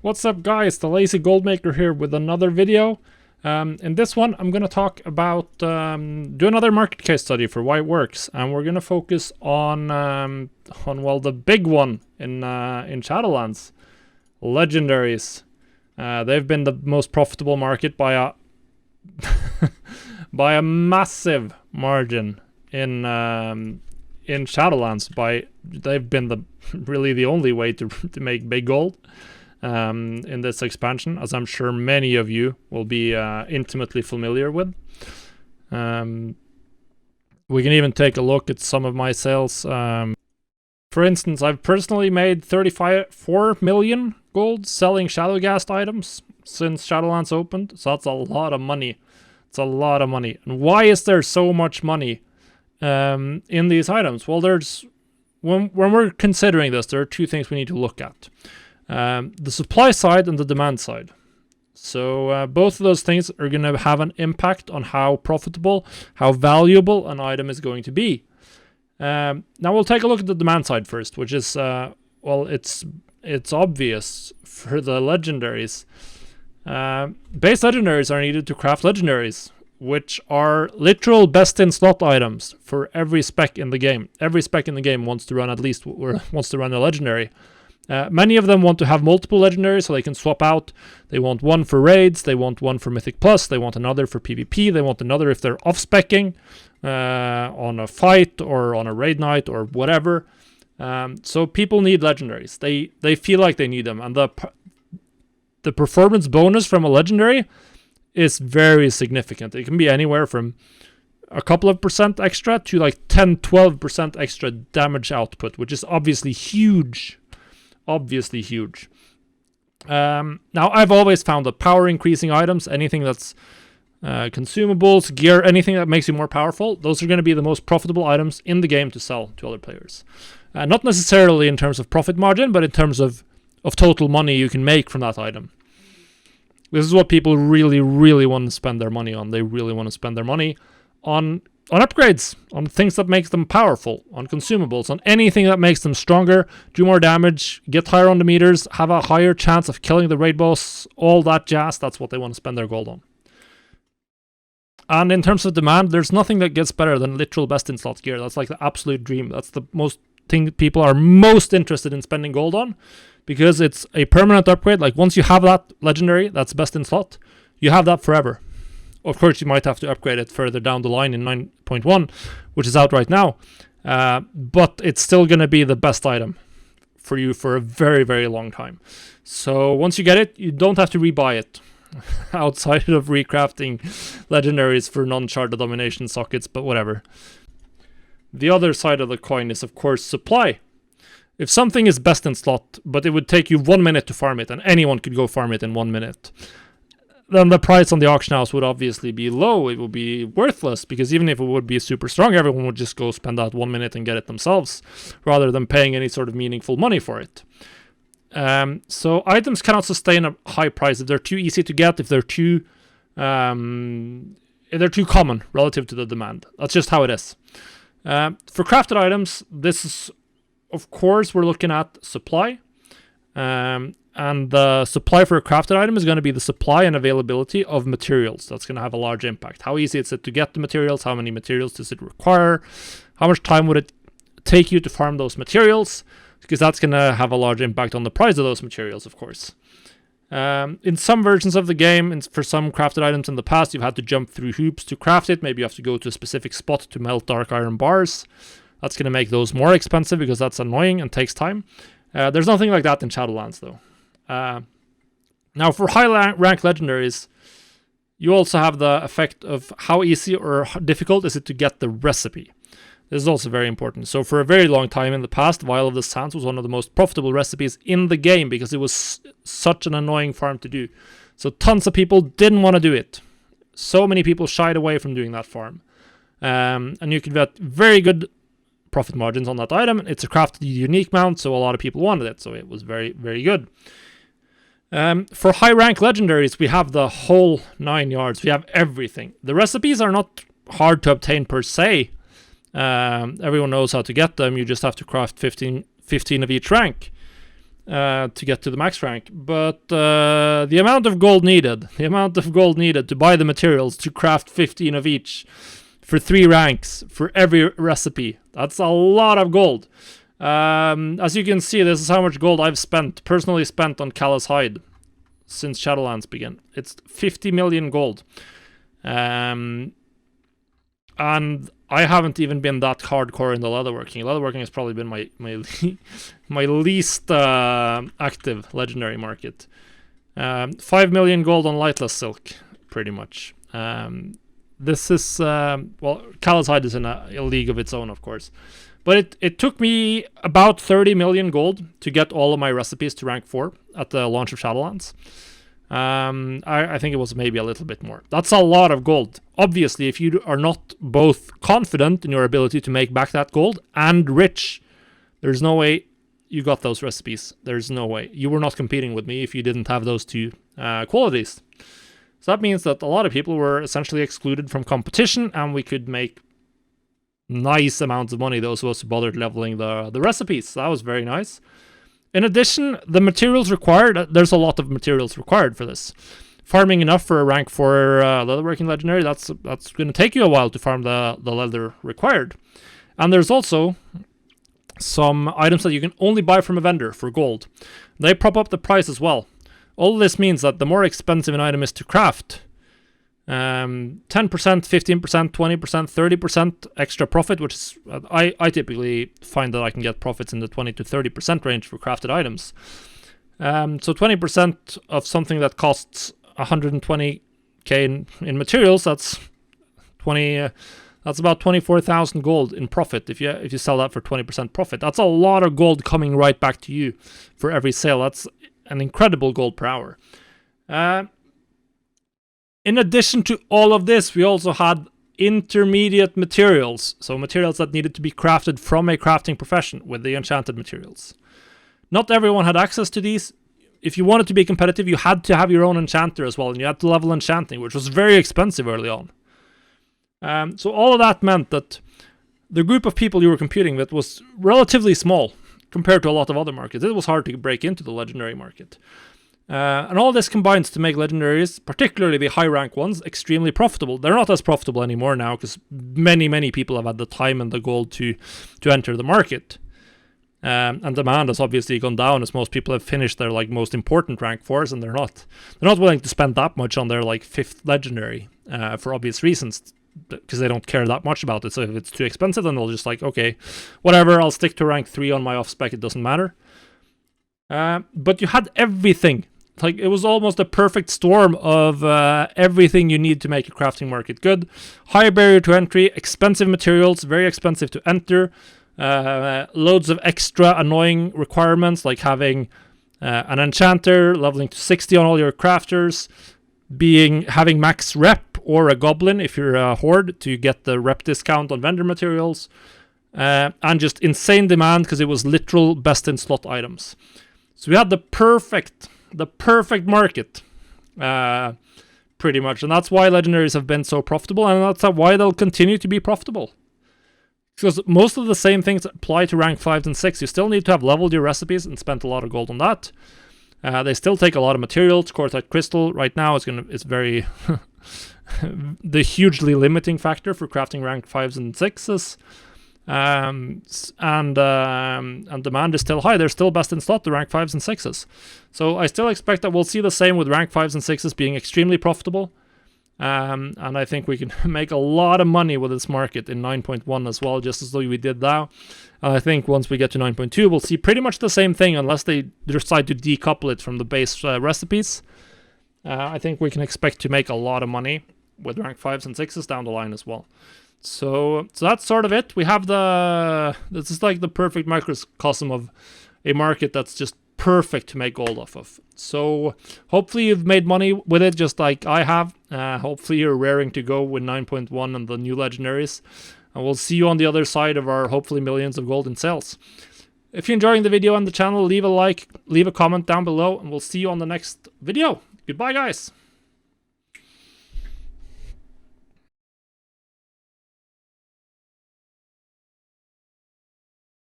What's up guys, the Lazy Goldmaker here with another video. In this one I'm going to talk about, do another market case study for why it works, and we're going to focus on well, the big one in Shadowlands, legendaries. They've been the most profitable market by a by a massive margin in Shadowlands. They've been really the only way to make big gold in this expansion, as I'm sure many of you will be intimately familiar with. We can even take a look at some of my sales. For instance, I've personally made 4 million gold selling Shadowghast items since Shadowlands opened, so that's a lot of money. It's a lot of money. And why is there so much money in these items? Well, when we're considering this, there are two things we need to look at. The supply side and the demand side. So both of those things are going to have an impact on how profitable, how valuable an item is going to be. Now we'll take a look at the demand side first, which is, well, it's obvious for the legendaries. Base legendaries are needed to craft legendaries, which are literal best-in-slot items for every spec in the game. Every spec in the game wants to run a legendary. Many of them want to have multiple legendaries so they can swap out. They want one for raids, they want one for Mythic Plus, they want another for PvP, they want another if they're off-speccing on a fight or on a raid night or whatever. So people need legendaries. They feel like they need them, and the performance bonus from a legendary is very significant. It can be anywhere from a couple of percent extra to like 10-12% extra damage output, which is obviously huge. Obviously huge. Now, I've always found that power increasing items, anything that's consumables, gear, anything that makes you more powerful, those are going to be the most profitable items in the game to sell to other players. Not necessarily in terms of profit margin, but in terms of total money you can make from that item. This is what people really, really want to spend their money on. They really want to spend their money on upgrades, on things that make them powerful, on consumables, on anything that makes them stronger, do more damage, get higher on the meters, have a higher chance of killing the raid boss, all that jazz. That's what they want to spend their gold on. And in terms of demand, there's nothing that gets better than literal best-in-slot gear. That's like the absolute dream. That's the most thing people are most interested in spending gold on, because it's a permanent upgrade. Like once you have that legendary that's best-in-slot, you have that forever. Of course, you might have to upgrade it further down the line in 9.1, which is out right now. But it's still going to be the best item for you for a very, very long time. So once you get it, you don't have to rebuy it outside of recrafting legendaries for non-sharded domination sockets, but whatever. The other side of the coin is, of course, supply. If something is best in slot, but it would take you 1 minute to farm it, and anyone could go farm it in 1 minute, then the price on the auction house would obviously be low. It would be worthless, because even if it would be super strong, everyone would just go spend that 1 minute and get it themselves, rather than paying any sort of meaningful money for it. So items cannot sustain a high price if they're too easy to get, if they're too common relative to the demand. That's just how it is. For crafted items, this is, of course, we're looking at supply. And the supply for a crafted item is going to be the supply and availability of materials. That's going to have a large impact. How easy is it to get the materials? How many materials does it require? How much time would it take you to farm those materials? Because that's going to have a large impact on the price of those materials, of course. In some versions of the game, and for some crafted items in the past, you've had to jump through hoops to craft it. Maybe you have to go to a specific spot to melt dark iron bars. That's going to make those more expensive, because that's annoying and takes time. There's nothing like that in Shadowlands, though. Now, for high rank legendaries, you also have the effect of how easy or difficult is it to get the recipe. This is also very important. So for a very long time in the past, Vial of the Sands was one of the most profitable recipes in the game, because it was such an annoying farm to do. So tons of people didn't want to do it. So many people shied away from doing that farm. And you could get very good profit margins on that item. It's a crafted unique mount, so a lot of people wanted it. So it was very, very good. For high rank legendaries, we have the whole 9 yards. We have everything. The recipes are not hard to obtain per se. Everyone knows how to get them. You just have to craft 15 of each rank. to get to the max rank. But the amount of gold needed to buy the materials to craft 15 of each for 3 ranks for every recipe, that's a lot of gold. As you can see, this is how much gold I've personally spent on Callous Hide since Shadowlands began. It's 50 million gold. And I haven't even been that hardcore in the leatherworking. Leatherworking has probably been my least active legendary market. 5 million gold on lightless silk, pretty much. This is well, Callous Hide is in a league of its own, of course. But it took me about 30 million gold to get all of my recipes to rank 4 at the launch of Shadowlands. I think it was maybe a little bit more. That's a lot of gold. Obviously, if you are not both confident in your ability to make back that gold and rich, there's no way you got those recipes. There's no way. You were not competing with me if you didn't have those 2 qualities. So that means that a lot of people were essentially excluded from competition, and we could make nice amounts of money, those of us who bothered leveling the recipes. So that was very nice. In addition, the materials required, there's a lot of materials required for this. Farming enough for a rank 4 leatherworking legendary, that's going to take you a while to farm the leather required. And there's also some items that you can only buy from a vendor for gold. They prop up the price as well. All of this means that the more expensive an item is to craft, 10%, 15%, 20%, 30% extra profit, which is, I typically find that I can get profits in the 20 to 30% range for crafted items. So 20% of something that costs 120k in materials, that's about 24,000 gold in profit if you sell that for 20% profit. That's a lot of gold coming right back to you for every sale. That's an incredible gold per hour. In addition to all of this, we also had intermediate materials, so materials that needed to be crafted from a crafting profession with the enchanted materials. Not everyone had access to these. If you wanted to be competitive, you had to have your own enchanter as well, and you had to level enchanting, which was very expensive early on. So all of that meant that the group of people you were competing with was relatively small compared to a lot of other markets. It was hard to break into the legendary market. And all this combines to make legendaries, particularly the high rank ones, extremely profitable. They're not as profitable anymore now because many people have had the time and the gold to enter the market. And demand has obviously gone down as most people have finished their most important rank 4s, and they're not willing to spend that much on their 5th legendary for obvious reasons, because they don't care that much about it. So if it's too expensive, then they'll just okay, whatever, I'll stick to rank 3 on my off spec, it doesn't matter. But you had everything. It was almost a perfect storm of everything you need to make a crafting market good. High barrier to entry, expensive materials, very expensive to enter, loads of extra annoying requirements like having an enchanter, leveling to 60 on all your crafters, having max rep or a goblin if you're a horde to get the rep discount on vendor materials, and just insane demand because it was literal best in slot items. So we had the perfect market, pretty much, and that's why legendaries have been so profitable, and that's why they'll continue to be profitable. Because most of the same things apply to rank 5s and 6. You still need to have leveled your recipes and spent a lot of gold on that. They still take a lot of materials. Quartzite crystal right now is very the hugely limiting factor for crafting rank 5s and 6s. And demand is still high. They're still best in slot, the rank 5s and 6s. So I still expect that we'll see the same with rank 5s and 6s being extremely profitable. And I think we can make a lot of money with this market in 9.1 as well, just as though we did now. I think once we get to 9.2, we'll see pretty much the same thing, unless they decide to decouple it from the base recipes. I think we can expect to make a lot of money with rank 5s and 6s down the line as well. So that's sort of it. We have this is the perfect microcosm of a market that's just perfect to make gold off of. So hopefully you've made money with it just like I have. Hopefully you're raring to go with 9.1 and the new legendaries. And we'll see you on the other side of our hopefully millions of gold in sales. If you're enjoying the video and the channel, leave a like, leave a comment down below, and we'll see you on the next video. Goodbye, guys.